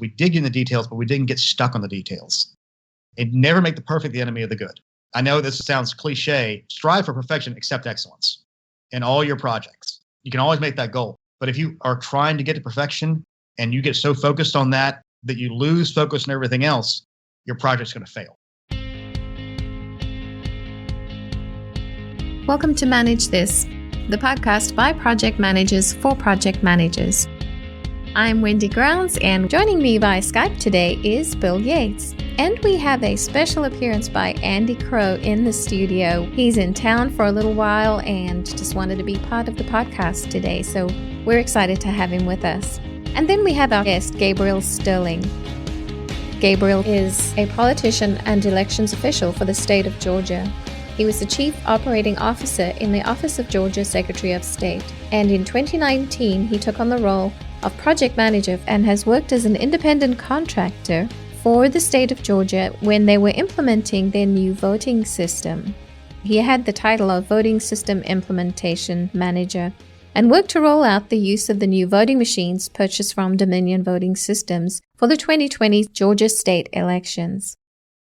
We dig in the details, but we didn't get stuck on the details. And never make the perfect the enemy of the good. I know this sounds cliche. Strive for perfection, accept excellence in all your projects. You can always make that goal. But if you are trying to get to perfection and you get so focused on that you lose focus on everything else, your project's going to fail. Welcome to Manage This, the podcast by project managers for project managers. I'm Wendy Grounds, and joining me via Skype today is Bill Yates. And we have a special appearance by Andy Crow in the studio. He's in town for a little while and just wanted to be part of the podcast today, so we're excited to have him with us. And then we have our guest, Gabriel Sterling. Gabriel is a politician and elections official for the state of Georgia. He was the Chief Operating Officer in the Office of Georgia Secretary of State. And in 2019, he took on the role of project manager and has worked as an independent contractor for the state of Georgia when they were implementing their new voting system. He had the title of Voting System Implementation Manager and worked to roll out the use of the new voting machines purchased from Dominion Voting Systems for the 2020 Georgia state elections.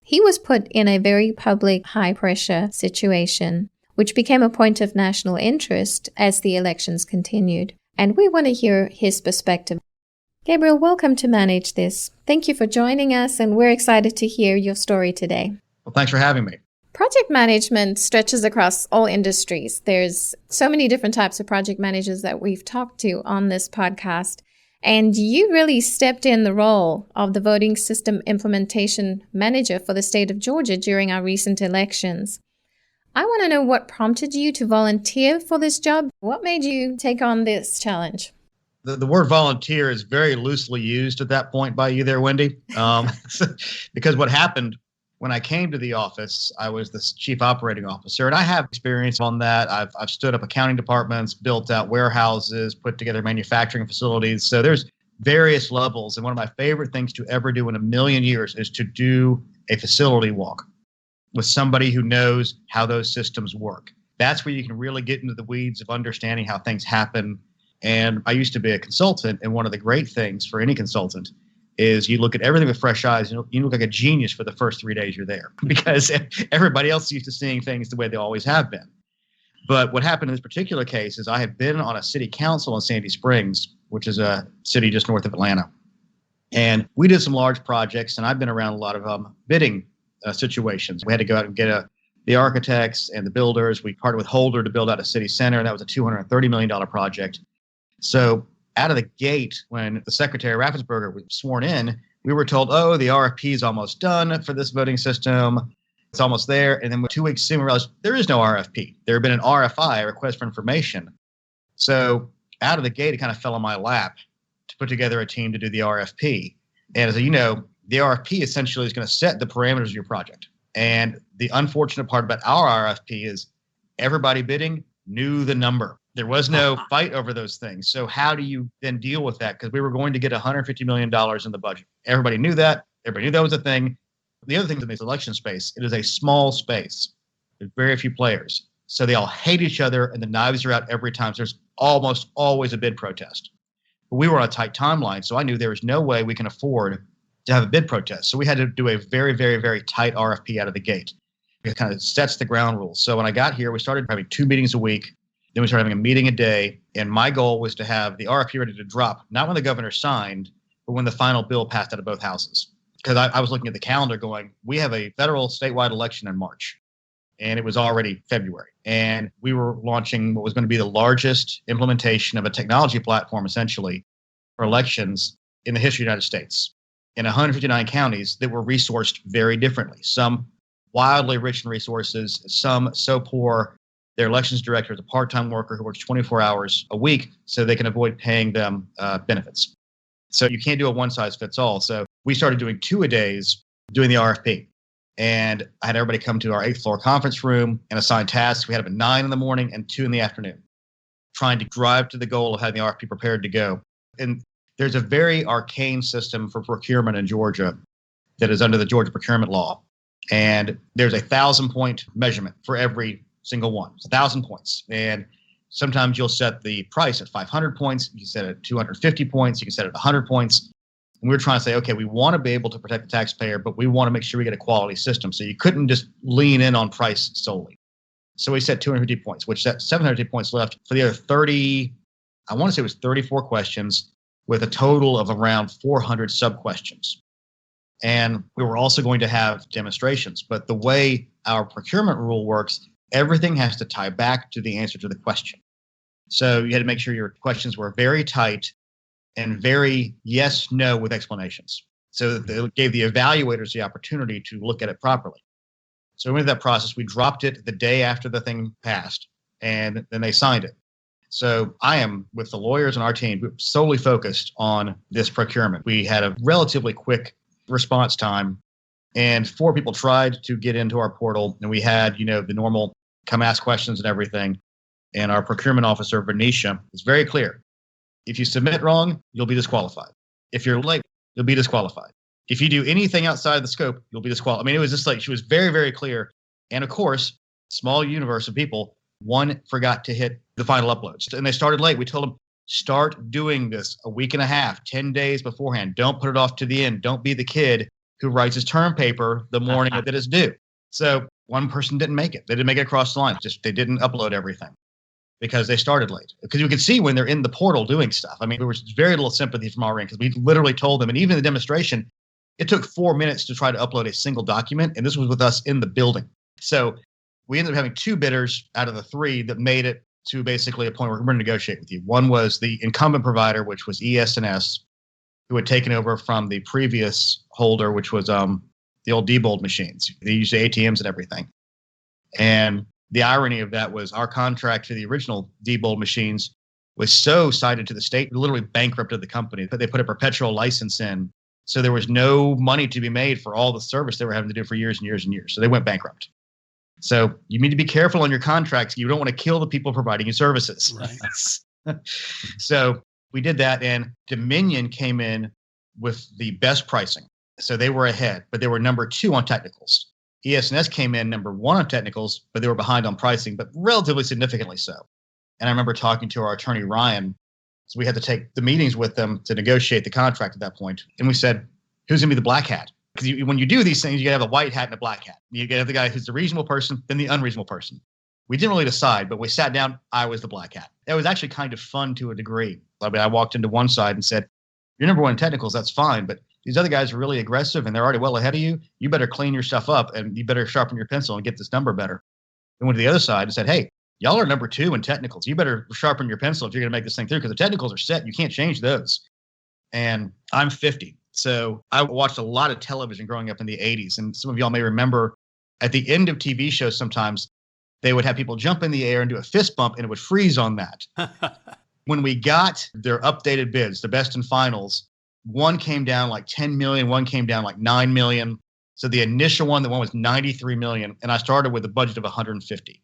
He was put in a very public, high-pressure situation, which became a point of national interest as the elections continued, and we want to hear his perspective. Gabriel, welcome to Manage This. Thank you for joining us, and we're excited to hear your story today. Well, thanks for having me. Project management stretches across all industries. There's so many different types of project managers that we've talked to on this podcast. And you really stepped in the role of the Voting System Implementation Manager for the state of Georgia during our recent elections. I want to know what prompted you to volunteer for this job. What made you take on this challenge? The word volunteer is very loosely used at that point by you there, Wendy, because what happened when I came to the office, I was the chief operating officer, and I have experience on that. I've stood up accounting departments, built out warehouses, put together manufacturing facilities. So there's various levels. And one of my favorite things to ever do in a million years is to do a facility walk with somebody who knows how those systems work. That's where you can really get into the weeds of understanding how things happen. And I used to be a consultant, and one of the great things for any consultant is you look at everything with fresh eyes. You look like a genius for the first 3 days you're there because everybody else is used to seeing things the way they always have been. But what happened in this particular case is I had been on a city council in Sandy Springs, which is a city just north of Atlanta. And we did some large projects, and I've been around a lot of bidding situations. We had to go out and get the architects and the builders. We partnered with Holder to build out a city center. That was a $230 million project. So out of the gate, when the Secretary Raffensperger was sworn in, we were told, oh, the RFP is almost done for this voting system. It's almost there. And then 2 weeks soon, we realized there is no RFP. There had been an RFI, a request for information. So out of the gate, it kind of fell on my lap to put together a team to do the RFP. And as you know, the RFP essentially is going to set the parameters of your project. And the unfortunate part about our RFP is everybody bidding knew the number. There was no fight over those things. So how do you then deal with that? Because we were going to get $150 million in the budget. Everybody knew that. Everybody knew that was a thing. The other thing in this election space, it is a small space. There's very few players. So they all hate each other, and the knives are out every time. So there's almost always a bid protest. But we were on a tight timeline, so I knew there was no way we can afford to have a bid protest. So we had to do a very, very, very tight RFP out of the gate. It kind of sets the ground rules. So when I got here, we started having 2 meetings a week. Then we started having a meeting a day, and my goal was to have the RFP ready to drop, not when the governor signed, but when the final bill passed out of both houses. Because I was looking at the calendar going, we have a federal statewide election in March, and it was already February. And we were launching what was going to be the largest implementation of a technology platform, essentially, for elections in the history of the United States, in 159 counties that were resourced very differently. Some wildly rich in resources, some so poor their elections director is a part-time worker who works 24 hours a week so they can avoid paying them benefits. So you can't do a one-size-fits-all. So we started doing 2-a-days doing the RFP. And I had everybody come to our 8th floor conference room and assign tasks. We had them at 9 in the morning and 2 in the afternoon, trying to drive to the goal of having the RFP prepared to go. And there's a very arcane system for procurement in Georgia that is under the Georgia procurement law. And there's 1,000-point measurement for every single one. It's 1,000 points. And sometimes you'll set the price at 500 points. You can set it at 250 points. You can set it at 100 points. And we were trying to say, okay, we want to be able to protect the taxpayer, but we want to make sure we get a quality system. So you couldn't just lean in on price solely. So we set 250 points, which set 750 points left for the other 30, I want to say it was 34 questions with a total of around 400 sub-questions. And we were also going to have demonstrations. But the way our procurement rule works, everything has to tie back to the answer to the question. So you had to make sure your questions were very tight and very yes, no with explanations. So that they gave the evaluators the opportunity to look at it properly. So we went through that process. We dropped it the day after the thing passed, and then they signed it. So I am, with the lawyers and our team, solely focused on this procurement. We had a relatively quick response time, and 4 people tried to get into our portal, and we had, the normal come ask questions and everything. And our procurement officer, Venetia, was very clear. If you submit wrong, you'll be disqualified. If you're late, you'll be disqualified. If you do anything outside of the scope, you'll be disqualified. I mean, it was just like she was very, very clear. And of course, small universe of people, one forgot to hit the final uploads. And they started late. We told them, start doing this a week and a half, 10 days beforehand. Don't put it off to the end. Don't be the kid who writes his term paper the morning that it's due. So one person didn't make it. They didn't make it across the line. Just they didn't upload everything because they started late. Because you could see when they're in the portal doing stuff. I mean, there was very little sympathy from our end because we literally told them, and even in the demonstration, it took 4 minutes to try to upload a single document, and this was with us in the building. So we ended up having 2 bidders out of the 3 that made it to basically a point where we're going to negotiate with you. One was the incumbent provider, which was ES&S, who had taken over from the previous holder, which was the old Diebold machines. They used the ATMs and everything. And the irony of that was our contract for the original Diebold machines was so cited to the state, it literally bankrupted the company. But they put a perpetual license in. So there was no money to be made for all the service they were having to do for years and years and years. So they went bankrupt. So you need to be careful on your contracts. You don't want to kill the people providing you services. Right. So we did that, and Dominion came in with the best pricing. So they were ahead, but they were number 2 on technicals. ES&S came in number 1 on technicals, but they were behind on pricing, but relatively significantly so. And I remember talking to our attorney, Ryan. So we had to take the meetings with them to negotiate the contract at that point. And we said, who's going to be the black hat? Because when you do these things, you got to have a white hat and a black hat. You got to have the guy who's the reasonable person, then the unreasonable person. We didn't really decide, but we sat down. I was the black hat. It was actually kind of fun to a degree. I mean, I walked into one side and said, you're number 1 in technicals, that's fine, but these other guys are really aggressive and they're already well ahead of you. You better clean your stuff up and you better sharpen your pencil and get this number better. Then went to the other side and said, hey, y'all are number 2 in technicals. You better sharpen your pencil if you're going to make this thing through, because the technicals are set. You can't change those. And I'm 50. So I watched a lot of television growing up in the 80s. And some of y'all may remember at the end of TV shows, sometimes they would have people jump in the air and do a fist bump and it would freeze on that. When we got their updated bids, the best and finals, one came down like 10 million, one came down like 9 million. So the initial one, the one was 93 million. And I started with a budget of 150.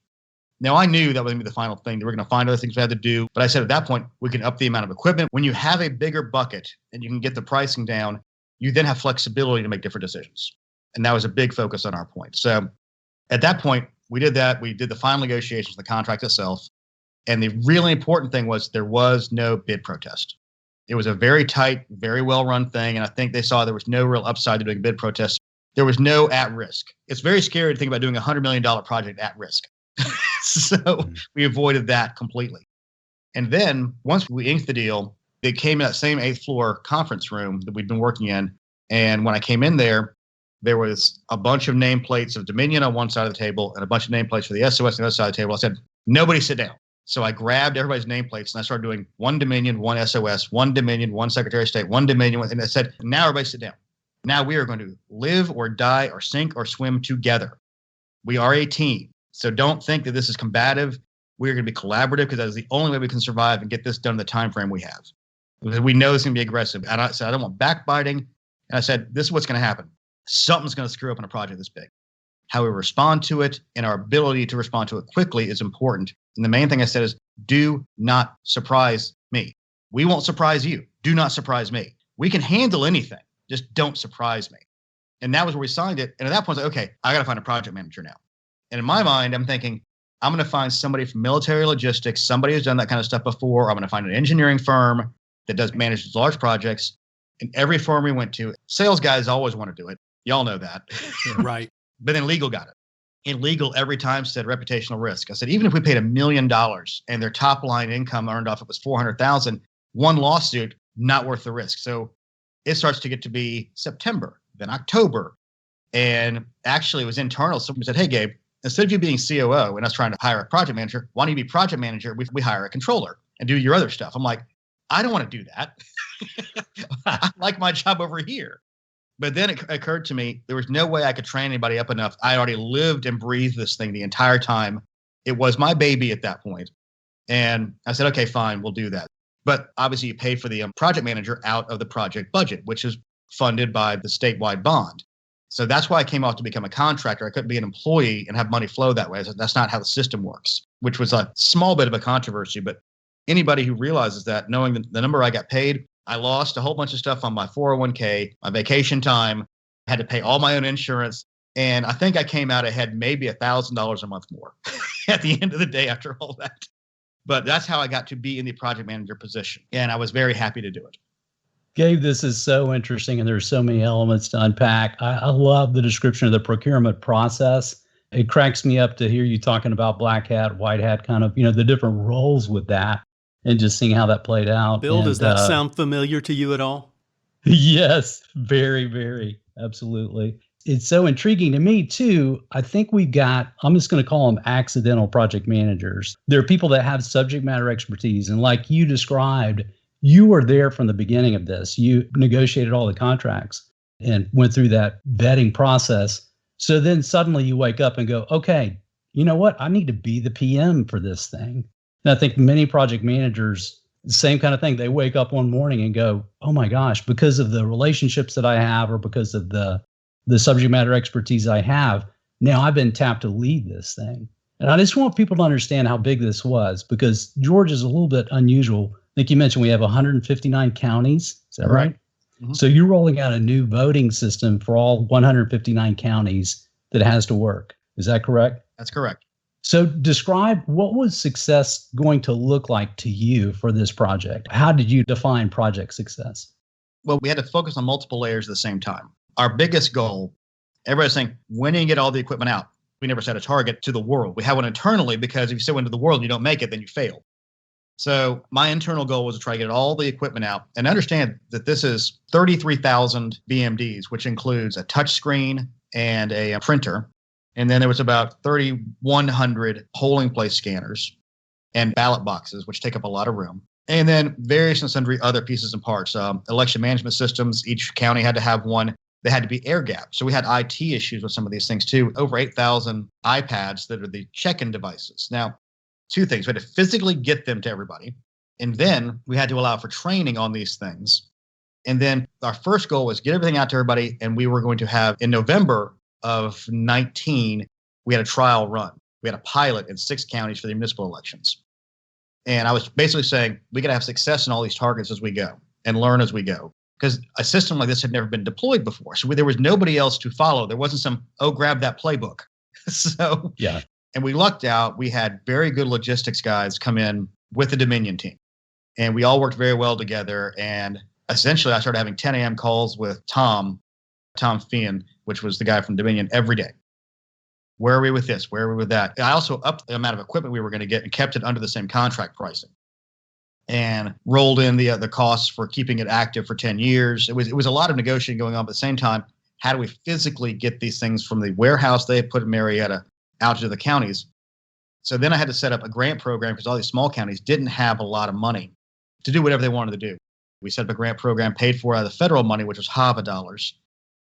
Now, I knew that was going to be the final thing. They were going to find other things we had to do. But I said at that point, we can up the amount of equipment. When you have a bigger bucket and you can get the pricing down, you then have flexibility to make different decisions. And that was a big focus on our point. So at that point, we did that. We did the final negotiations of the contract itself. And the really important thing was there was no bid protest. It was a very tight, very well-run thing. And I think they saw there was no real upside to doing bid protests. There was no at risk. It's very scary to think about doing a $100 million project at risk. So we avoided that completely. And then once we inked the deal, they came in that same 8th floor conference room that we'd been working in. And when I came in there, there was a bunch of nameplates of Dominion on one side of the table and a bunch of nameplates for the SOS on the other side of the table. I said, nobody sit down. So I grabbed everybody's nameplates and I started doing 1 Dominion, 1 SOS, 1 Dominion, 1 Secretary of State, 1 Dominion. And I said, now everybody sit down. Now we are going to live or die or sink or swim together. We are a team. So don't think that this is combative. We're going to be collaborative because that is the only way we can survive and get this done in the time frame we have. Because we know it's going to be aggressive. And I said, I don't want backbiting. And I said, this is what's going to happen. Something's going to screw up in a project this big. How we respond to it and our ability to respond to it quickly is important. And the main thing I said is, do not surprise me. We won't surprise you. Do not surprise me. We can handle anything. Just don't surprise me. And that was where we signed it. And at that point, I was like, okay, I got to find a project manager now. And in my mind, I'm thinking, I'm going to find somebody from military logistics, somebody who's done that kind of stuff before. I'm going to find an engineering firm that does manage large projects. In every firm we went to, sales guys always want to do it. Y'all know that. Right. But then legal got it. And legal every time said reputational risk. I said, even if we paid $1 million and their top line income earned off it was $400,000, one lawsuit, not worth the risk. So it starts to get to be September, then October. And actually it was internal. Someone said, hey, Gabe, instead of you being COO and us trying to hire a project manager, why don't you be project manager? We hire a controller and do your other stuff. I'm like, I don't want to do that. I like my job over here. But then it occurred to me, there was no way I could train anybody up enough. I already lived and breathed this thing the entire time. It was my baby at that point. And I said, okay, fine, we'll do that. But obviously you pay for the project manager out of the project budget, which is funded by the statewide bond. So that's why I came off to become a contractor. I couldn't be an employee and have money flow that way. That's not how the system works, which was a small bit of a controversy. But anybody who realizes that, knowing the number I got paid, I lost a whole bunch of stuff on my 401k, my vacation time, had to pay all my own insurance. And I think I came out ahead maybe $1,000 a month more at the end of the day after all that. But that's how I got to be in the project manager position. And I was very happy to do it. Gabe, this is so interesting, and there's so many elements to unpack. I love the description of the procurement process. It cracks me up to hear you talking about black hat, white hat, kind of, the different roles with that, and just seeing how that played out. Bill, does that sound familiar to you at all? Yes, very, very, absolutely. It's so intriguing to me, too. I think we've got, I'm just going to call them accidental project managers. There are people that have subject matter expertise. And like you described, you were there from the beginning of this. You negotiated all the contracts and went through that vetting process. So then suddenly you wake up and go, okay, you know what? I need to be the PM for this thing. And I think many project managers, same kind of thing. They wake up one morning and go, oh my gosh, because of the relationships that I have or because of the subject matter expertise I have, now I've been tapped to lead this thing. And I just want people to understand how big this was, because Georgia is a little bit unusual. I think you mentioned we have 159 counties. Is that right? Mm-hmm. So you're rolling out a new voting system for all 159 counties that has to work. Is that correct? That's correct. So describe, what was success going to look like to you for this project? How did you define project success? Well, we had to focus on multiple layers at the same time. Our biggest goal, everybody's saying, when do you get all the equipment out? We never set a target to the world. We have one internally, because if you say into the world and you don't make it, then you fail. So my internal goal was to try to get all the equipment out and understand that this is 33,000 BMDs, which includes a touch screen and a printer. And then there was about 3,100 polling place scanners and ballot boxes, which take up a lot of room. And then various and sundry other pieces and parts. Election management systems, each county had to have one. They had to be air gapped. So we had IT issues with some of these things too. Over 8,000 iPads that are the check-in devices. Now, two things. We had to physically get them to everybody. And then we had to allow for training on these things. And then our first goal was get everything out to everybody. And we were going to have, in November of 19, we had a trial run. We had a pilot in 6 counties for the municipal elections. And I was basically saying, we got to have success in all these targets as we go and learn as we go. Because a system like this had never been deployed before. So there was nobody else to follow. There wasn't some, grab that playbook. So, yeah. And we lucked out. We had very good logistics guys come in with the Dominion team. And we all worked very well together. And essentially, I started having 10 a.m. calls with Tom Fian, which was the guy from Dominion, every day. Where are we with this? Where are we with that? I also upped the amount of equipment we were going to get and kept it under the same contract pricing. And rolled in the costs for keeping it active for 10 years. It was a lot of negotiating going on, but at the same time, how do we physically get these things from the warehouse they had put in Marietta out to the counties? So then I had to set up a grant program, because all these small counties didn't have a lot of money to do whatever they wanted to do. We set up a grant program paid for out of the federal money, which was HAVA dollars.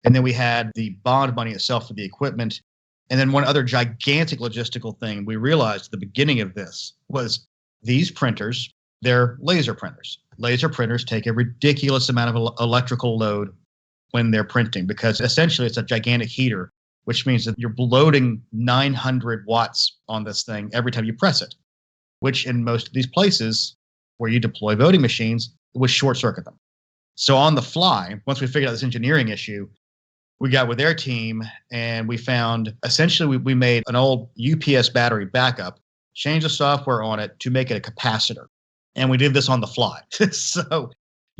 And then we had the bond money itself for the equipment. And then one other gigantic logistical thing we realized at the beginning of this was these printers, they're laser printers. Laser printers take a ridiculous amount of electrical load when they're printing, because essentially it's a gigantic heater, which means that you're loading 900 watts on this thing every time you press it, which in most of these places where you deploy voting machines would short circuit them. So on the fly, once we figured out this engineering issue, we got with their team and we found, essentially we made an old UPS battery backup, changed the software on it to make it a capacitor. And we did this on the fly. So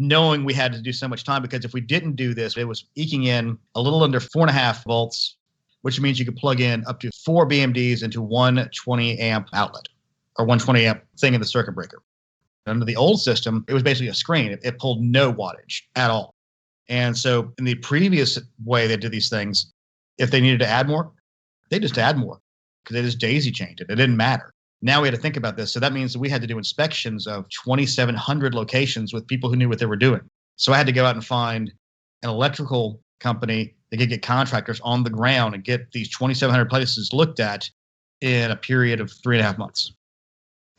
knowing we had to do so much time, because if we didn't do this, it was eking in a little under 4.5 volts, which means you could plug in up to 4 BMDs into one 20 amp outlet or 120 amp thing in the circuit breaker. Under the old system, it was basically a screen. It pulled no wattage at all. And so in the previous way they did these things, if they needed to add more, they just add more because they just daisy chained it. It didn't matter. Now we had to think about this. So that means that we had to do inspections of 2,700 locations with people who knew what they were doing. So I had to go out and find an electrical company that could get contractors on the ground and get these 2,700 places looked at in a period of 3.5 months.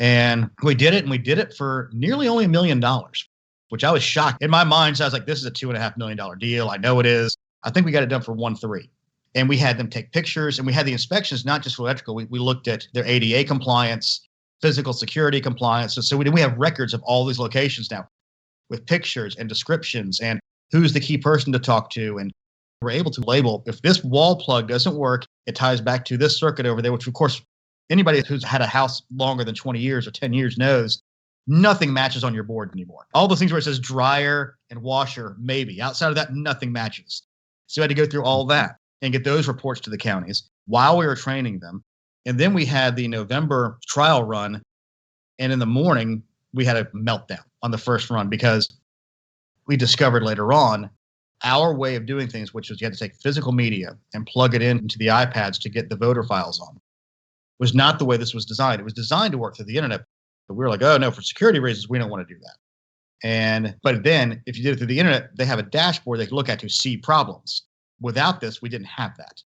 And we did it, and we did it for nearly only $1 million, which I was shocked. In my mind, so I was like, this is a $2.5 million deal. I know it is. I think we got it done for 1.3 million. And we had them take pictures, and we had the inspections, not just for electrical. We looked at their ADA compliance, physical security compliance. So we have records of all these locations now with pictures and descriptions and who's the key person to talk to. And we're able to label, if this wall plug doesn't work, it ties back to this circuit over there, which of course, anybody who's had a house longer than 20 years or 10 years knows nothing matches on your board anymore. All those things where it says dryer and washer, maybe. Outside of that, nothing matches. So we had to go through all that and get those reports to the counties while we were training them. And then we had the November trial run. And in the morning, we had a meltdown on the first run because we discovered later on our way of doing things, which was you had to take physical media and plug it into the iPads to get the voter files on, was not the way this was designed. It was designed to work through the internet. But we were like, oh, no, for security reasons, we don't want to do that. But then if you did it through the internet, they have a dashboard they can look at to see problems. Without this, we didn't have that.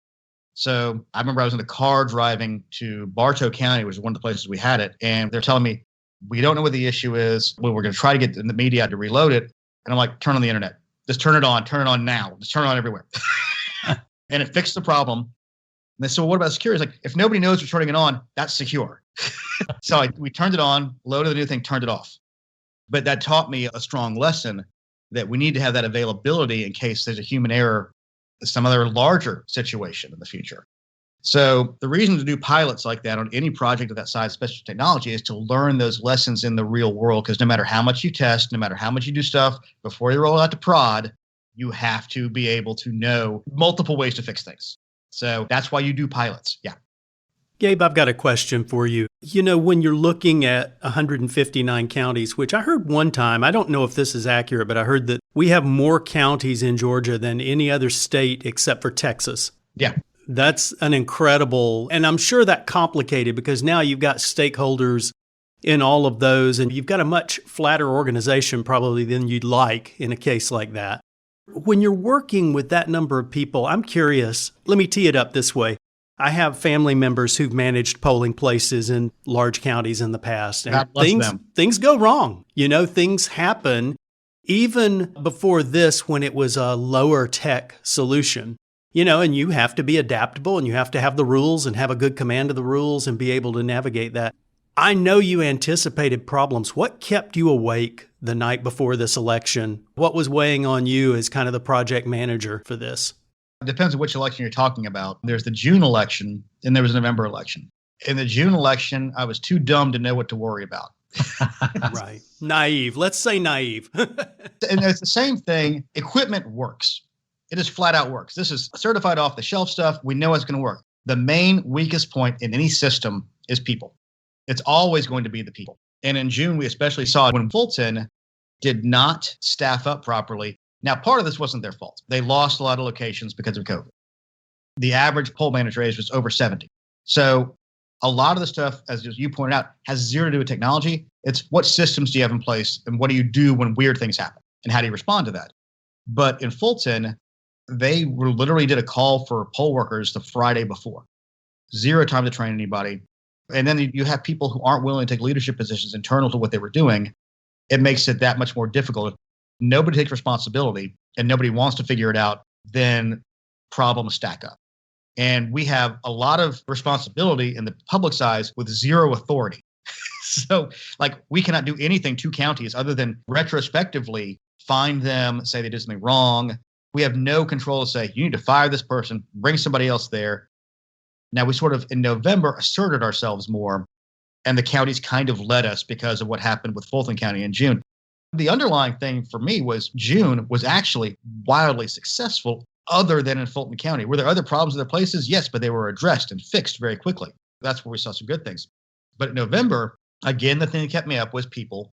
So I remember I was in the car driving to Bartow County, which was one of the places we had it. And they're telling me, we don't know what the issue is. Well, we're going to try to get the media to reload it. And I'm like, turn on the internet. Just turn it on now. Just turn it on everywhere. And it fixed the problem. And they said, well, what about security? It's like, if nobody knows we're turning it on, that's secure. So we turned it on, loaded the new thing, turned it off. But that taught me a strong lesson that we need to have that availability in case there's a human error, some other larger situation in the future. So the reason to do pilots like that on any project of that size, especially technology, is to learn those lessons in the real world. Because no matter how much you test, no matter how much you do stuff, before you roll out to prod, you have to be able to know multiple ways to fix things. So that's why you do pilots. Yeah. Gabe, I've got a question for you. You know, when you're looking at 159 counties, which I heard one time, I don't know if this is accurate, but I heard that we have more counties in Georgia than any other state except for Texas. Yeah. That's an incredible, and I'm sure that complicated because now you've got stakeholders in all of those, and you've got a much flatter organization probably than you'd like in a case like that. When you're working with that number of people, I'm curious, let me tee it up this way. I have family members who've managed polling places in large counties in the past, and things go wrong. You know, things happen even before this when it was a lower tech solution. You know, and you have to be adaptable and you have to have the rules and have a good command of the rules and be able to navigate that. I know you anticipated problems. What kept you awake the night before this election? What was weighing on you as kind of the project manager for this? It depends on which election you're talking about. There's the June election and there was a November election. In the June election, I was too dumb to know what to worry about. Right. Naive. Let's say naive. And it's the same thing. Equipment works. It just flat out works. This is certified off the shelf stuff. We know it's going to work. The main weakest point in any system is people. It's always going to be the people. And in June, we especially saw when Fulton did not staff up properly. Now, part of this wasn't their fault. They lost a lot of locations because of COVID. The average poll manager age was over 70. So a lot of the stuff, as you pointed out, has zero to do with technology. It's what systems do you have in place and what do you do when weird things happen and how do you respond to that? But in Fulton, they literally did a call for poll workers the Friday before. Zero time to train anybody. And then you have people who aren't willing to take leadership positions internal to what they were doing. It makes it that much more difficult. If nobody takes responsibility and nobody wants to figure it out, then problems stack up. And we have a lot of responsibility in the public side with zero authority. So like we cannot do anything to counties other than retrospectively find them, say they did something wrong. We have no control to say, you need to fire this person, bring somebody else there. Now, we sort of, in November, asserted ourselves more, and the counties kind of led us because of what happened with Fulton County in June. The underlying thing for me was June was actually wildly successful other than in Fulton County. Were there other problems in other places? Yes, but they were addressed and fixed very quickly. That's where we saw some good things. But in November, again, the thing that kept me up was people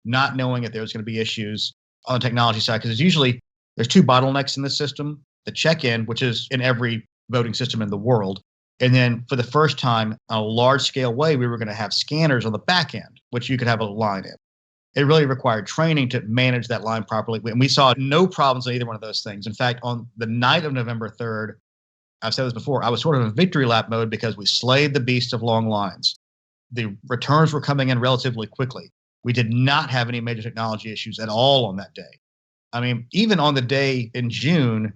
not knowing if there was going to be issues on the technology side, because there's two bottlenecks in this system: the check-in, which is in every voting system in the world. And then for the first time on a large scale way, we were going to have scanners on the back end, which you could have a line in. It really required training to manage that line properly. And we saw no problems on either one of those things. In fact, on the night of November 3rd, I've said this before, I was sort of in victory lap mode because we slayed the beast of long lines. The returns were coming in relatively quickly. We did not have any major technology issues at all on that day. I mean, even on the day in June,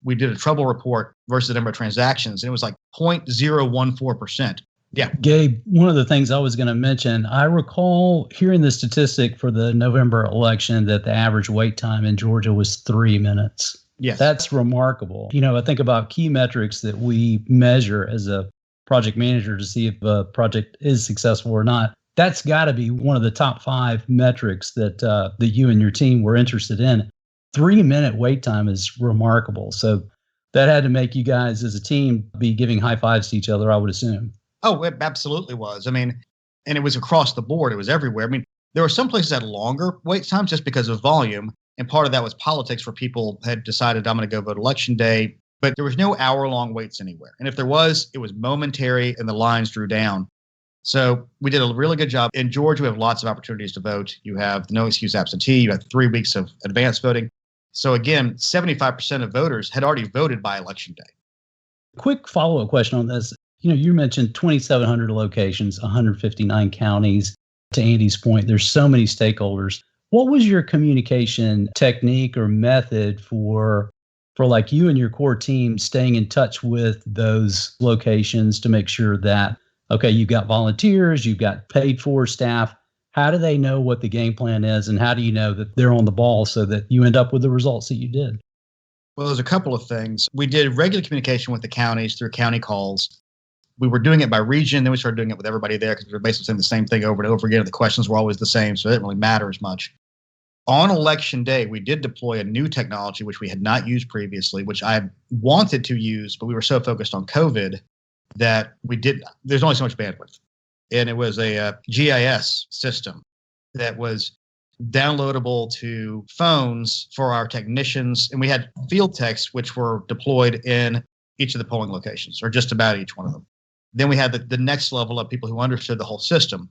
we did a trouble report versus the number of transactions, and it was like 0.014%. Yeah. Gabe, one of the things I was going to mention, I recall hearing the statistic for the November election that the average wait time in Georgia was 3 minutes. Yes. That's remarkable. I think about key metrics that we measure as a project manager to see if a project is successful or not. That's got to be one of the top 5 metrics that you and your team were interested in. 3-minute wait time is remarkable. So that had to make you guys as a team be giving high fives to each other, I would assume. Oh, it absolutely was. I mean, and it was across the board. It was everywhere. I mean, there were some places that had longer wait times just because of volume. And part of that was politics, where people had decided, I'm going to go vote election day. But there was no hour-long waits anywhere. And if there was, it was momentary and the lines drew down. So we did a really good job. In Georgia, we have lots of opportunities to vote. You have the no excuse absentee. You have 3 weeks of advance voting. So again, 75% of voters had already voted by election day. Quick follow-up question on this. You mentioned 2,700 locations, 159 counties. To Andy's point, there's so many stakeholders. What was your communication technique or method for like you and your core team staying in touch with those locations to make sure that, okay, you've got volunteers, you've got paid for staff. How do they know what the game plan is, and how do you know that they're on the ball so that you end up with the results that you did? Well, there's a couple of things. We did regular communication with the counties through county calls. We were doing it by region, then we started doing it with everybody there because we were basically saying the same thing over and over again. And the questions were always the same, so it didn't really matter as much. On election day, we did deploy a new technology, which we had not used previously, which I wanted to use, but we were so focused on COVID that there's only so much bandwidth. And it was a GIS system that was downloadable to phones for our technicians. And we had field techs, which were deployed in each of the polling locations, or just about each one of them. Then we had the next level of people who understood the whole system.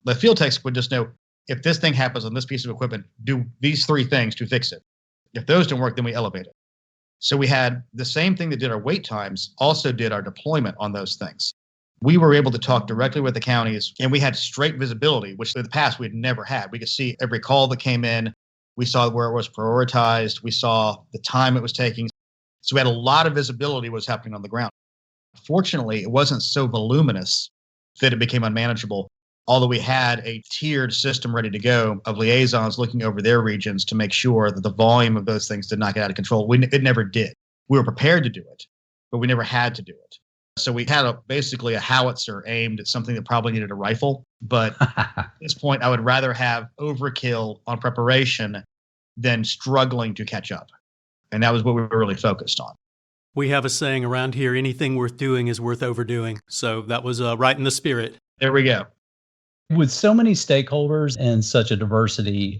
The field techs would just know, if this thing happens on this piece of equipment, do these 3 things to fix it. If those don't work, then we elevate it. So we had the same thing that did our wait times, also did our deployment on those things. We were able to talk directly with the counties, and we had straight visibility, which in the past we had never had. We could see every call that came in. We saw where it was prioritized. We saw the time it was taking. So we had a lot of visibility of what was happening on the ground. Fortunately, it wasn't so voluminous that it became unmanageable, although we had a tiered system ready to go of liaisons looking over their regions to make sure that the volume of those things did not get out of control. It never did. We were prepared to do it, but we never had to do it. So we had basically a howitzer aimed at something that probably needed a rifle. But at this point, I would rather have overkill on preparation than struggling to catch up. And that was what we were really focused on. We have a saying around here, anything worth doing is worth overdoing. So that was right in the spirit. There we go. With so many stakeholders and such a diversity,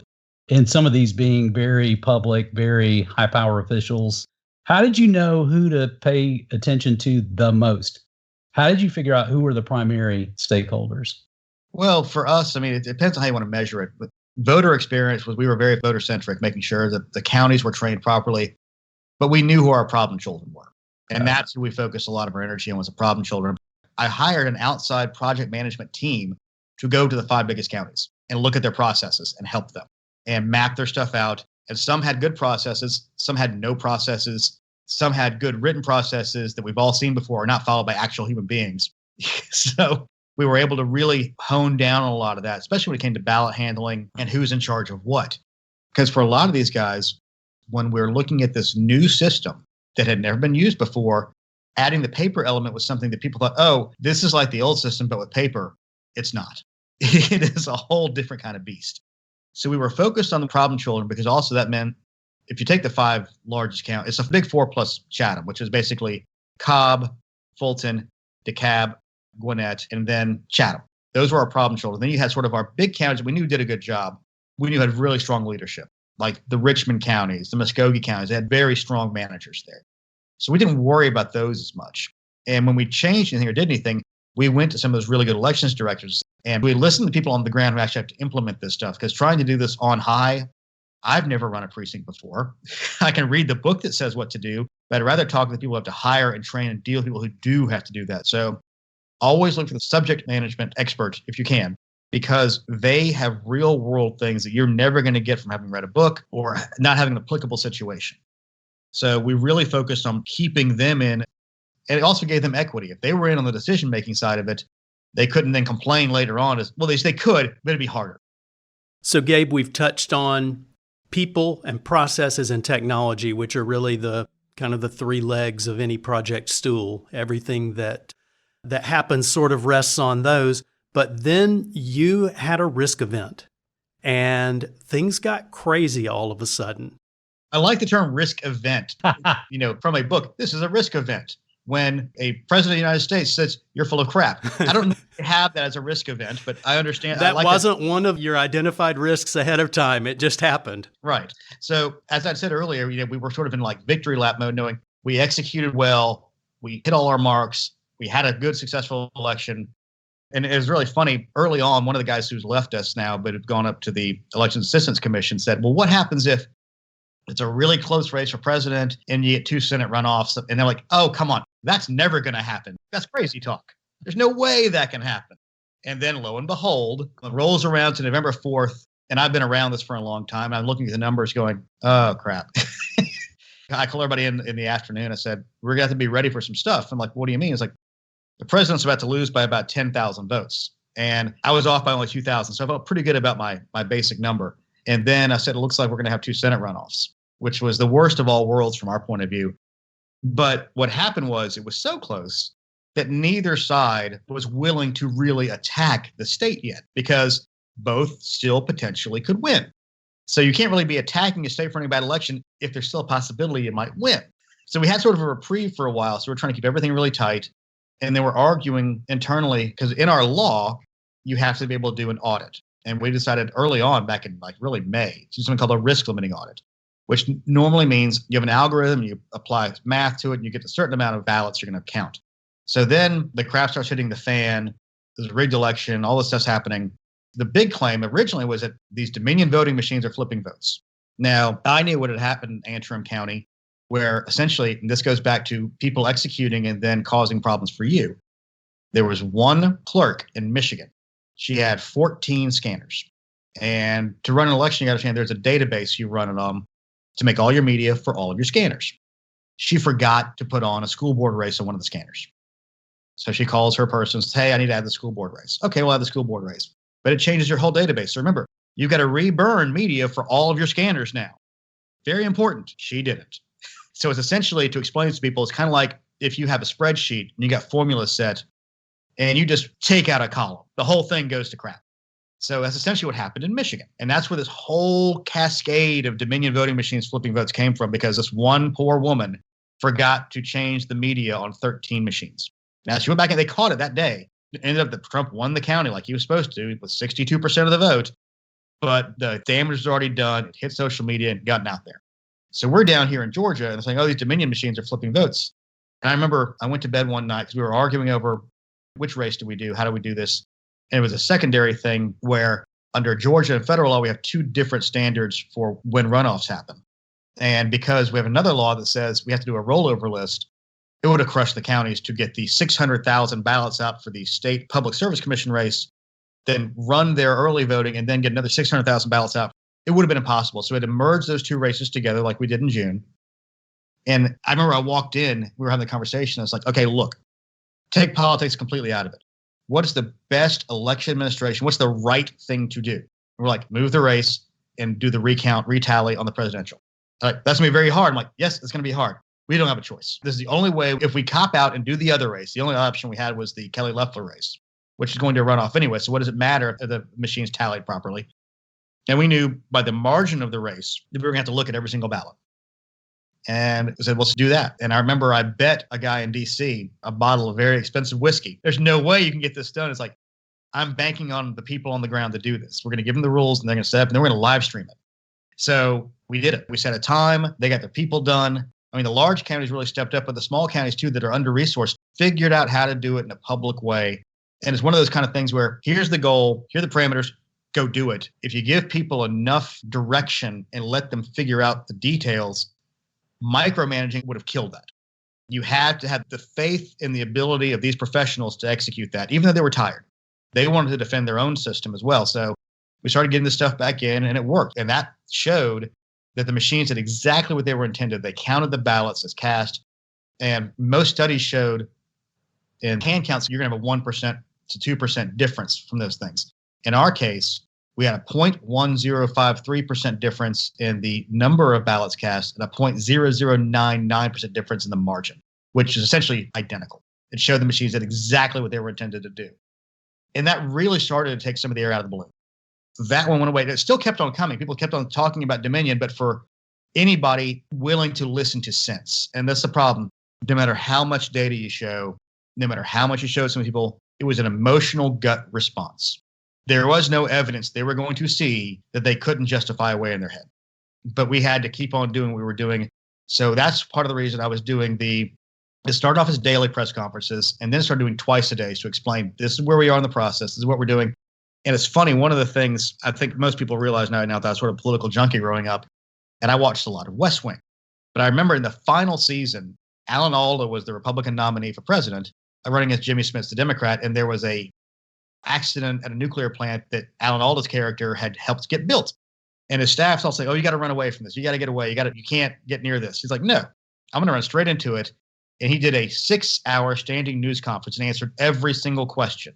and some of these being very public, very high power officials, how did you know who to pay attention to the most? How did you figure out who were the primary stakeholders? Well, for us, I mean, it depends on how you want to measure it. But voter experience was we were very voter centric, making sure that the counties were trained properly, but we knew who our problem children were. And that's who we focused a lot of our energy on, was the problem children. I hired an outside project management team to go to the 5 biggest counties and look at their processes and help them and map their stuff out. And some had good processes, some had no processes, some had good written processes that we've all seen before, not followed by actual human beings. So we were able to really hone down on a lot of that, especially when it came to ballot handling and who's in charge of what. Because for a lot of these guys, when we're looking at this new system that had never been used before, adding the paper element was something that people thought, oh, this is like the old system, but with paper. It's not. It is a whole different kind of beast. So we were focused on the problem children because also that meant if you take the 5 largest counties, it's a big 4 plus Chatham, which is basically Cobb, Fulton, DeKalb, Gwinnett, and then Chatham. Those were our problem children. Then you had sort of our big counties that we knew did a good job. We knew had really strong leadership, like the Richmond counties, the Muskogee counties. They had very strong managers there. So we didn't worry about those as much. And when we changed anything or did anything, we went to some of those really good elections directors and we listened to people on the ground who actually have to implement this stuff. Because trying to do this on high, I've never run a precinct before. I can read the book that says what to do, but I'd rather talk to the people who have to hire and train and deal with people who do have to do that. So always look for the subject management experts if you can, because they have real world things that you're never going to get from having read a book or not having an applicable situation. So we really focused on keeping them in, and it also gave them equity. If they were in on the decision-making side of it, they couldn't then complain later on. Well, they could, but it'd be harder. So, Gabe, we've touched on people and processes and technology, which are really the kind of the 3 legs of any project stool. Everything that happens sort of rests on those. But then you had a risk event and things got crazy all of a sudden. I like the term risk event. From a book, this is a risk event. When a president of the United States says you're full of crap. I don't have that as a risk event, but I understand. That wasn't one of your identified risks ahead of time. It just happened. Right. So as I said earlier, we were sort of in like victory lap mode, knowing we executed well, we hit all our marks, we had a good, successful election. And it was really funny. Early on, one of the guys who's left us now, but had gone up to the Election Assistance Commission, said, well, what happens if it's a really close race for president and you get 2 Senate runoffs? And they're like, oh, come on. That's never going to happen. That's crazy talk. There's no way that can happen. And then lo and behold, it rolls around to November 4th. And I've been around this for a long time. I'm looking at the numbers going, oh, crap. I called everybody in the afternoon. I said, we're going to have to be ready for some stuff. I'm like, what do you mean? It's like, the president's about to lose by about 10,000 votes. And I was off by only 2,000. So I felt pretty good about my basic number. And then I said, it looks like we're going to have 2 Senate runoffs, which was the worst of all worlds from our point of view. But what happened was it was so close that neither side was willing to really attack the state yet, because both still potentially could win. So you can't really be attacking a state for any bad election if there's still a possibility it might win. So we had sort of a reprieve for a while. So we're trying to keep everything really tight. And then we're arguing internally, because in our law, you have to be able to do an audit. And we decided early on, back in like really May, to do something called a risk limiting audit, which normally means you have an algorithm, you apply math to it, and you get a certain amount of ballots you're going to count. So then the crap starts hitting the fan. There's a rigged election, all this stuff's happening. The big claim originally was that these Dominion voting machines are flipping votes. Now, I knew what had happened in Antrim County, where essentially, and this goes back to people executing and then causing problems for you. There was one clerk in Michigan. She had 14 scanners. And to run an election, you got to understand there's a database you run it on to make all your media for all of your scanners. She forgot to put on a school board race on one of the scanners. So she calls her person and says, hey, I need to add the school board race. Okay, we'll add the school board race. But it changes your whole database. So remember, you've got to reburn media for all of your scanners now. Very important. She didn't. So it's essentially, to explain this to people, it's kind of like if you have a spreadsheet and you got formulas set and you just take out a column, the whole thing goes to crap. So that's essentially what happened in Michigan. And that's where this whole cascade of Dominion voting machines flipping votes came from, because this one poor woman forgot to change the media on 13 machines. Now, she went back and they caught it that day. It ended up that Trump won the county like he was supposed to with 62% of the vote. But the damage was already done. It hit social media and gotten out there. So we're down here in Georgia and they're saying, oh, these Dominion machines are flipping votes. And I remember I went to bed one night because we were arguing over which race do we do? How do we do this? And it was a secondary thing where under Georgia and federal law, we have 2 different standards for when runoffs happen. And because we have another law that says we have to do a rollover list, it would have crushed the counties to get the 600,000 ballots out for the state public service commission race, then run their early voting and then get another 600,000 ballots out. It would have been impossible. So we had to merge those 2 races together like we did in June. And I remember I walked in, we were having the conversation. I was like, okay, look, take politics completely out of it. What is the best election administration? What's the right thing to do? And we're like, move the race and do the recount, retally on the presidential. Like, that's going to be very hard. I'm like, yes, it's going to be hard. We don't have a choice. This is the only way. If we cop out and do the other race, the only option we had was the Kelly Loeffler race, which is going to run off anyway. So what does it matter if the machine's tallied properly? And we knew by the margin of the race that we were going to have to look at every single ballot. And I said, well, let's do that. And I remember I bet a guy in DC a bottle of very expensive whiskey. There's no way you can get this done. It's like, I'm banking on the people on the ground to do this. We're going to give them the rules and they're going to set up and then we're going to live stream it. So we did it. We set a time. They got the people done. I mean, the large counties really stepped up, but the small counties too that are under-resourced figured out how to do it in a public way. And it's one of those kind of things where here's the goal, here are the parameters, go do it. If you give people enough direction and let them figure out the details, micromanaging would have killed that. You had to have the faith in the ability of these professionals to execute that, even though they were tired. They wanted to defend their own system as well. So we started getting this stuff back in and it worked. And that showed that the machines did exactly what they were intended. They counted the ballots as cast. And most studies showed in hand counts, you're going to have a 1% to 2% difference from those things. In our case, we had a 0.1053% difference in the number of ballots cast and a 0.0099% difference in the margin, which is essentially identical. It showed the machines did exactly what they were intended to do. And that really started to take some of the air out of the balloon. That one went away. It still kept on coming. People kept on talking about Dominion, but for anybody willing to listen to sense, and that's the problem. No matter how much data you show, no matter how much you show some people, it was an emotional gut response. There was no evidence they were going to see that they couldn't justify away in their head. But we had to keep on doing what we were doing. So that's part of the reason I was doing it started off as daily press conferences and then started doing twice a day to explain this is where we are in the process. This is what we're doing. And it's funny, one of the things I think most people realize now that I was sort of a political junkie growing up, and I watched a lot of West Wing. But I remember in the final season, Alan Alda was the Republican nominee for president, running against Jimmy Smits, the Democrat, and there was a accident at a nuclear plant that Alan Alda's character had helped get built. And his staff's all saying, oh, you got to run away from this. You got to get away. You can't get near this. He's like, no, I'm going to run straight into it. And he did a 6-hour standing news conference and answered every single question.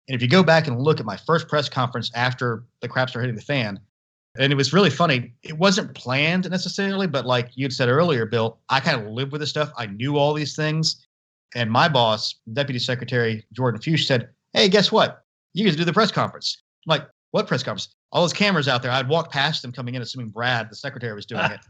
And if you go back and look at my first press conference after the crap started hitting the fan, and it was really funny. It wasn't planned necessarily, but like you'd said earlier, Bill, I kind of lived with this stuff. I knew all these things. And my boss, Deputy Secretary Jordan Fuchs, said, hey, guess what? You guys do the press conference. I'm like, what press conference? All those cameras out there. I'd walk past them coming in, assuming Brad, the secretary, was doing it.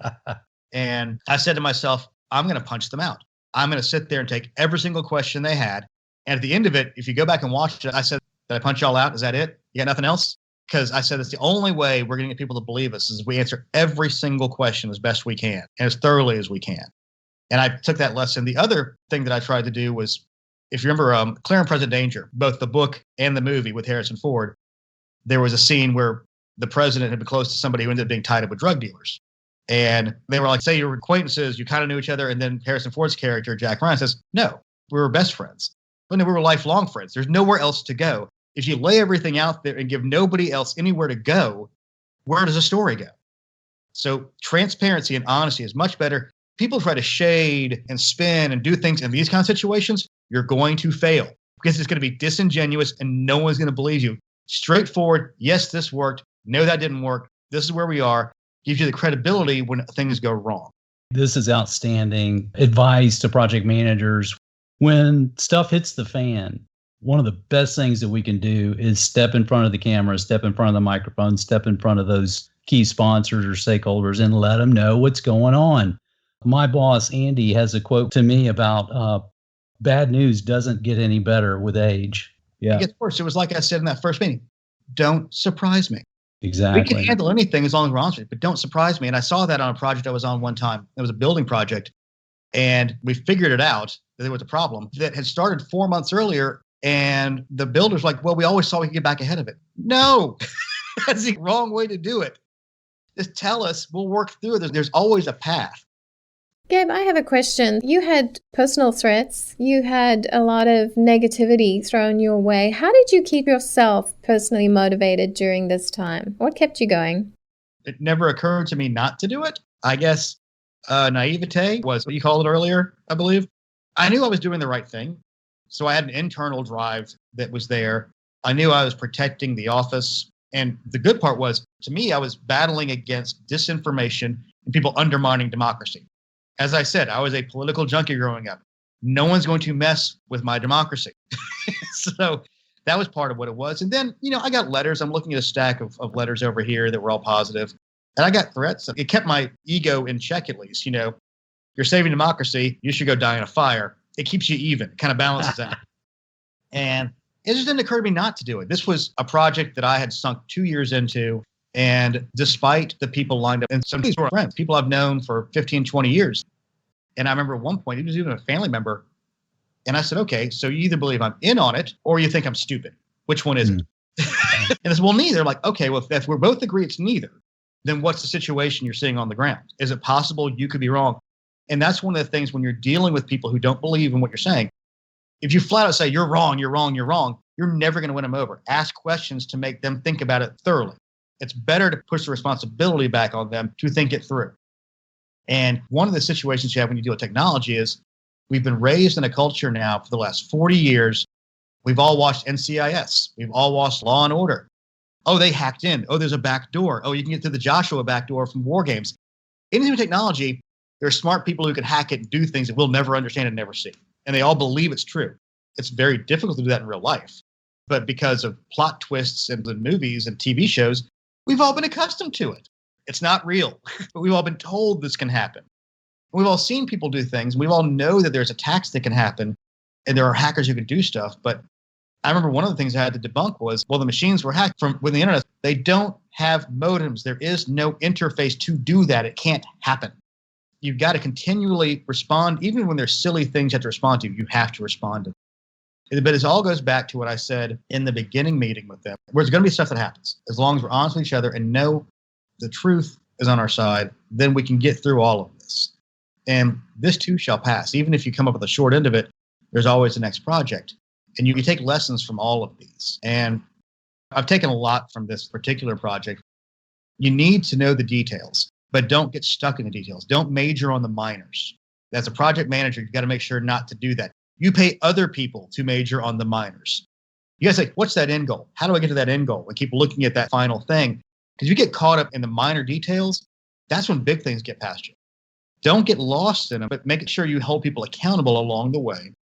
And I said to myself, I'm going to punch them out. I'm going to sit there and take every single question they had. And at the end of it, if you go back and watch it, I said, did I punch y'all out? Is that it? You got nothing else? Because I said, it's the only way we're going to get people to believe us is if we answer every single question as best we can and as thoroughly as we can. And I took that lesson. The other thing that I tried to do was, if you remember Clear and Present Danger, both the book and the movie with Harrison Ford, there was a scene where the president had been close to somebody who ended up being tied up with drug dealers. And they were like, say you were acquaintances, you kind of knew each other. And then Harrison Ford's character, Jack Ryan, says, no, we were best friends. But no, we were lifelong friends. There's nowhere else to go. If you lay everything out there and give nobody else anywhere to go, where does the story go? So transparency and honesty is much better. People try to shade and spin and do things in these kind of situations, you're going to fail because it's going to be disingenuous and no one's going to believe you. Straightforward, yes, this worked. No, that didn't work. This is where we are. Gives you the credibility when things go wrong. This is outstanding advice to project managers. When stuff hits the fan, one of the best things that we can do is step in front of the camera, step in front of the microphone, step in front of those key sponsors or stakeholders and let them know what's going on. My boss, Andy, has a quote to me about bad news doesn't get any better with age. Yeah. It gets worse. It was like I said in that first meeting, don't surprise me. Exactly. We can handle anything as long as we're honest with you, but don't surprise me. And I saw that on a project I was on one time. It was a building project. And we figured it out that there was a problem that had started 4 months earlier. And the builder's like, well, we always thought we could get back ahead of it. No, that's the wrong way to do it. Just tell us, we'll work through it. There's always a path. Gabe, I have a question. You had personal threats. You had a lot of negativity thrown your way. How did you keep yourself personally motivated during this time? What kept you going? It never occurred to me not to do it. I guess naivete was what you called it earlier, I believe. I knew I was doing the right thing. So I had an internal drive that was there. I knew I was protecting the office. And the good part was, to me, I was battling against disinformation and people undermining democracy. As I said, I was a political junkie growing up. No one's going to mess with my democracy. So that was part of what it was. And then, I got letters. I'm looking at a stack of letters over here that were all positive. And I got threats. It kept my ego in check, at least. You're saving democracy. You should go die in a fire. It keeps you even. It kind of balances out. And it just didn't occur to me not to do it. This was a project that I had sunk 2 years into. And despite the people lined up, and some of these were friends, people I've known for 15, 20 years. And I remember at one point, he was even a family member. And I said, okay, so you either believe I'm in on it or you think I'm stupid. Which one is it? And I said, well, neither. I'm like, okay, well, if we both agree it's neither, then what's the situation you're seeing on the ground? Is it possible you could be wrong? And that's one of the things when you're dealing with people who don't believe in what you're saying. If you flat out say, you're wrong, you're wrong, you're wrong, you're never going to win them over. Ask questions to make them think about it thoroughly. It's better to push the responsibility back on them to think it through. And one of the situations you have when you deal with technology is we've been raised in a culture now for the last 40 years. We've all watched NCIS. We've all watched Law and Order. Oh, they hacked in. Oh, there's a back door. Oh, you can get through the Joshua back door from war games. Anything with technology, there are smart people who can hack it and do things that we'll never understand and never see. And they all believe it's true. It's very difficult to do that in real life. But because of plot twists in the movies and TV shows, we've all been accustomed to it. It's not real, but we've all been told this can happen. We've all seen people do things. We all know that there's attacks that can happen and there are hackers who can do stuff. But I remember one of the things I had to debunk was, well, the machines were hacked from with the internet. They don't have modems. There is no interface to do that. It can't happen. You've got to continually respond. Even when there's silly things you have to respond to, you have to respond to them. But it all goes back to what I said in the beginning meeting with them, where there's going to be stuff that happens. As long as we're honest with each other and know the truth is on our side, then we can get through all of this. And this too shall pass. Even if you come up with the short end of it, there's always the next project. And you take lessons from all of these. And I've taken a lot from this particular project. You need to know the details, but don't get stuck in the details. Don't major on the minors. As a project manager, you've got to make sure not to do that. You pay other people to major on the minors. You guys say, what's that end goal? How do I get to that end goal? And keep looking at that final thing. Because you get caught up in the minor details, that's when big things get past you. Don't get lost in them, but make sure you hold people accountable along the way.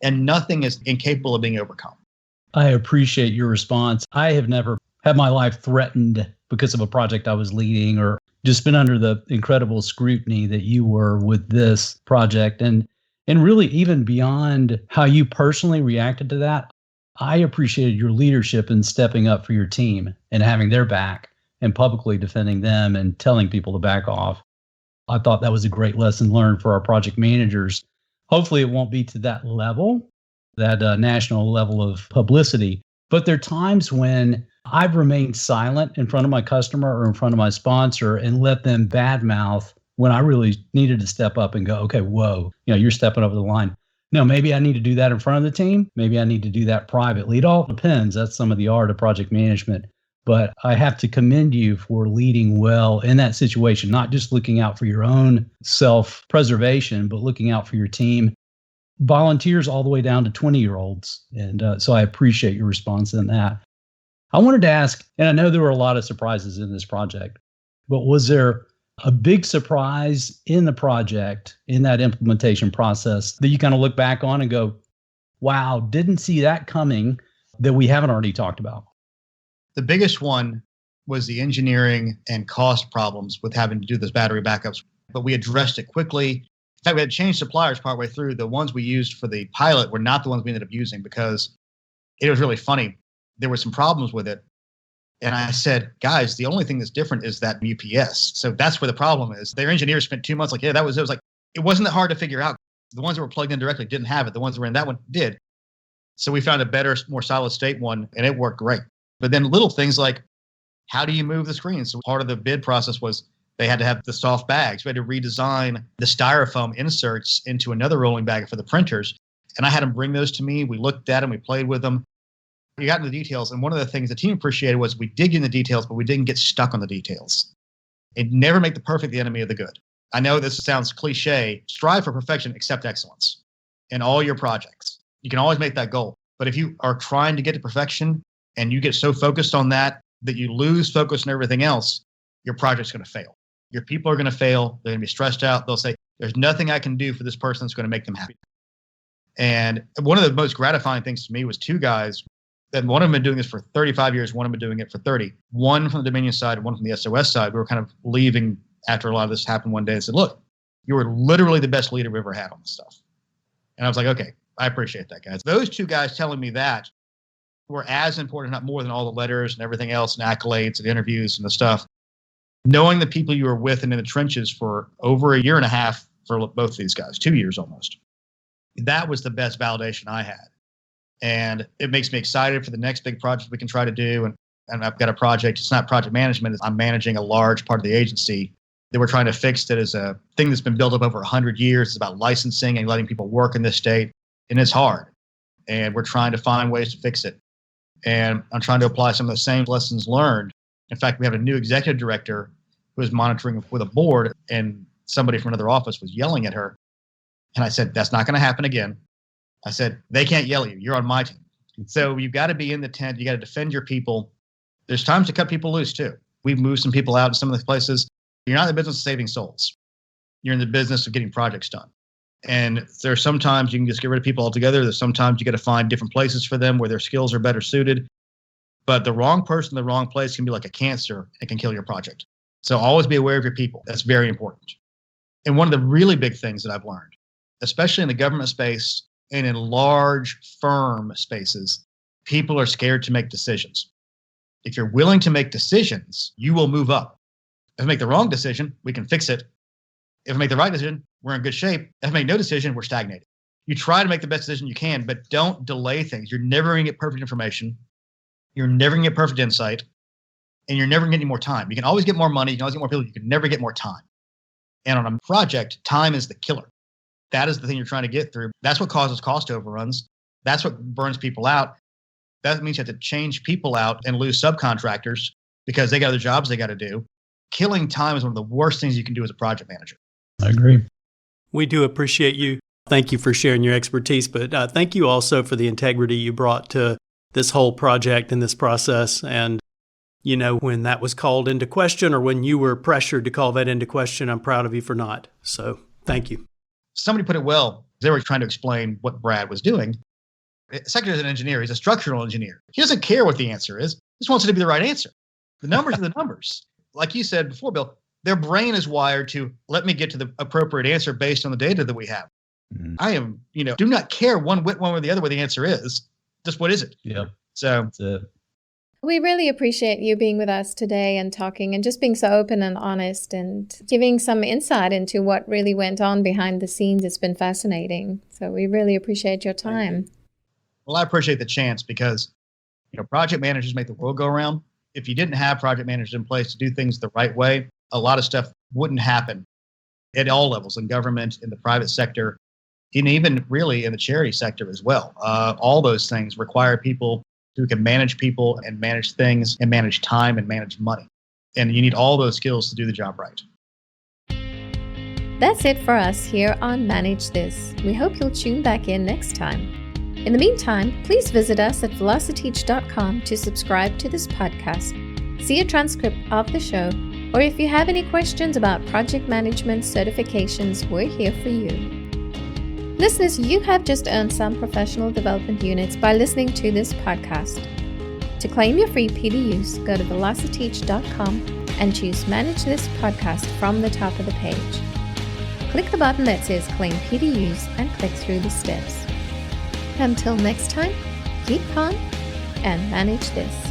And nothing is incapable of being overcome. I appreciate your response. I have never had my life threatened because of a project I was leading or just been under the incredible scrutiny that you were with this project. And really, even beyond how you personally reacted to that, I appreciated your leadership in stepping up for your team and having their back and publicly defending them and telling people to back off. I thought that was a great lesson learned for our project managers. Hopefully it won't be to that level, that national level of publicity. But there are times when I've remained silent in front of my customer or in front of my sponsor and let them badmouth when I really needed to step up and go, okay, whoa, you're stepping over the line. No, maybe I need to do that in front of the team. Maybe I need to do that privately. It all depends. That's some of the art of project management. But I have to commend you for leading well in that situation, not just looking out for your own self-preservation, but looking out for your team, volunteers all the way down to 20-year-olds. And so I appreciate your response in that. I wanted to ask, and I know there were a lot of surprises in this project, but was there a big surprise in the project, in that implementation process, that you kind of look back on and go, wow, didn't see that coming, that we haven't already talked about? The biggest one was the engineering and cost problems with having to do those battery backups, but we addressed it quickly. In fact, we had changed suppliers partway through. The ones we used for the pilot were not the ones we ended up using because it was really funny. There were some problems with it. And I said, guys, the only thing that's different is that UPS. So that's where the problem is. Their engineers spent 2 months like, yeah, it was like, it wasn't that hard to figure out. The ones that were plugged in directly didn't have it. The ones that were in that one did. So we found a better, more solid state one, and it worked great. But then little things like, how do you move the screen? So part of the bid process was they had to have the soft bags. We had to redesign the styrofoam inserts into another rolling bag for the printers. And I had them bring those to me. We looked at them. We played with them. We got into the details. And one of the things the team appreciated was we dig in the details, but we didn't get stuck on the details. And never make the perfect the enemy of the good. I know this sounds cliche. Strive for perfection, accept excellence in all your projects. You can always make that goal. But if you are trying to get to perfection and you get so focused on that you lose focus on everything else, your project's going to fail. Your people are going to fail. They're going to be stressed out. They'll say, there's nothing I can do for this person that's going to make them happy. And one of the most gratifying things to me was two guys. And one of them had been doing this for 35 years. One of them had been doing it for 30. One from the Dominion side, one from the SOS side. We were kind of leaving after a lot of this happened one day and said, look, you were literally the best leader we've ever had on this stuff. And I was like, okay, I appreciate that, guys. Those two guys telling me that were as important, not more than all the letters and everything else and accolades and interviews and the stuff. Knowing the people you were with and in the trenches for over a year and a half for both of these guys, 2 years almost. That was the best validation I had. And it makes me excited for the next big project we can try to do. And I've got a project. It's not project management. I'm managing a large part of the agency that we're trying to fix. That is a thing that's been built up over 100 years. It's about licensing and letting people work in this state. And it's hard. And we're trying to find ways to fix it. And I'm trying to apply some of the same lessons learned. In fact, we have a new executive director who is monitoring with a board, and somebody from another office was yelling at her. And I said, that's not going to happen again. I said, they can't yell at you. You're on my team. So you've got to be in the tent. You got to defend your people. There's times to cut people loose too. We've moved some people out in some of the places. You're not in the business of saving souls. You're in the business of getting projects done. And there's sometimes you can just get rid of people altogether. There's sometimes you got to find different places for them where their skills are better suited. But the wrong person in the wrong place can be like a cancer and can kill your project. So always be aware of your people. That's very important. And one of the really big things that I've learned, especially in the government space and in large firm spaces, people are scared to make decisions. If you're willing to make decisions, you will move up. If I make the wrong decision, we can fix it. If I make the right decision, we're in good shape. If I make no decision, we're stagnated. You try to make the best decision you can, but don't delay things. You're never going to get perfect information. You're never going to get perfect insight. And you're never going to get any more time. You can always get more money. You can always get more people. You can never get more time. And on a project, time is the killer. That is the thing you're trying to get through. That's what causes cost overruns. That's what burns people out. That means you have to change people out and lose subcontractors because they got other jobs they got to do. Killing time is one of the worst things you can do as a project manager. I agree. We do appreciate you. Thank you for sharing your expertise, but thank you also for the integrity you brought to this whole project and this process. And, you know, when that was called into question or when you were pressured to call that into question, I'm proud of you for not. So thank you. Somebody put it well. They were trying to explain what Brad was doing. Secretary is an engineer. He's a structural engineer. He doesn't care what the answer is. He just wants it to be the right answer. The numbers are the numbers. Like you said before, Bill, their brain is wired to let me get to the appropriate answer based on the data that we have. Mm-hmm. I am, do not care one whit one or the other what the answer is. Just what is it? Yeah. So that's it. We really appreciate you being with us today and talking and just being so open and honest and giving some insight into what really went on behind the scenes. It's been fascinating. So we really appreciate your time. Well, I appreciate the chance because, project managers make the world go around. If you didn't have project managers in place to do things the right way, a lot of stuff wouldn't happen at all levels, in government, in the private sector, and even really in the charity sector as well. All those things require people who can manage people and manage things and manage time and manage money. And you need all those skills to do the job right. That's it for us here on Manage This. We hope you'll tune back in next time. In the meantime, please visit us at velociteach.com to subscribe to this podcast, see a transcript of the show, or if you have any questions about project management certifications, we're here for you. Listeners, you have just earned some professional development units by listening to this podcast. To claim your free PDUs, go to velociteach.com and choose Manage This Podcast from the top of the page. Click the button that says Claim PDUs and click through the steps. Until next time, keep calm and manage this.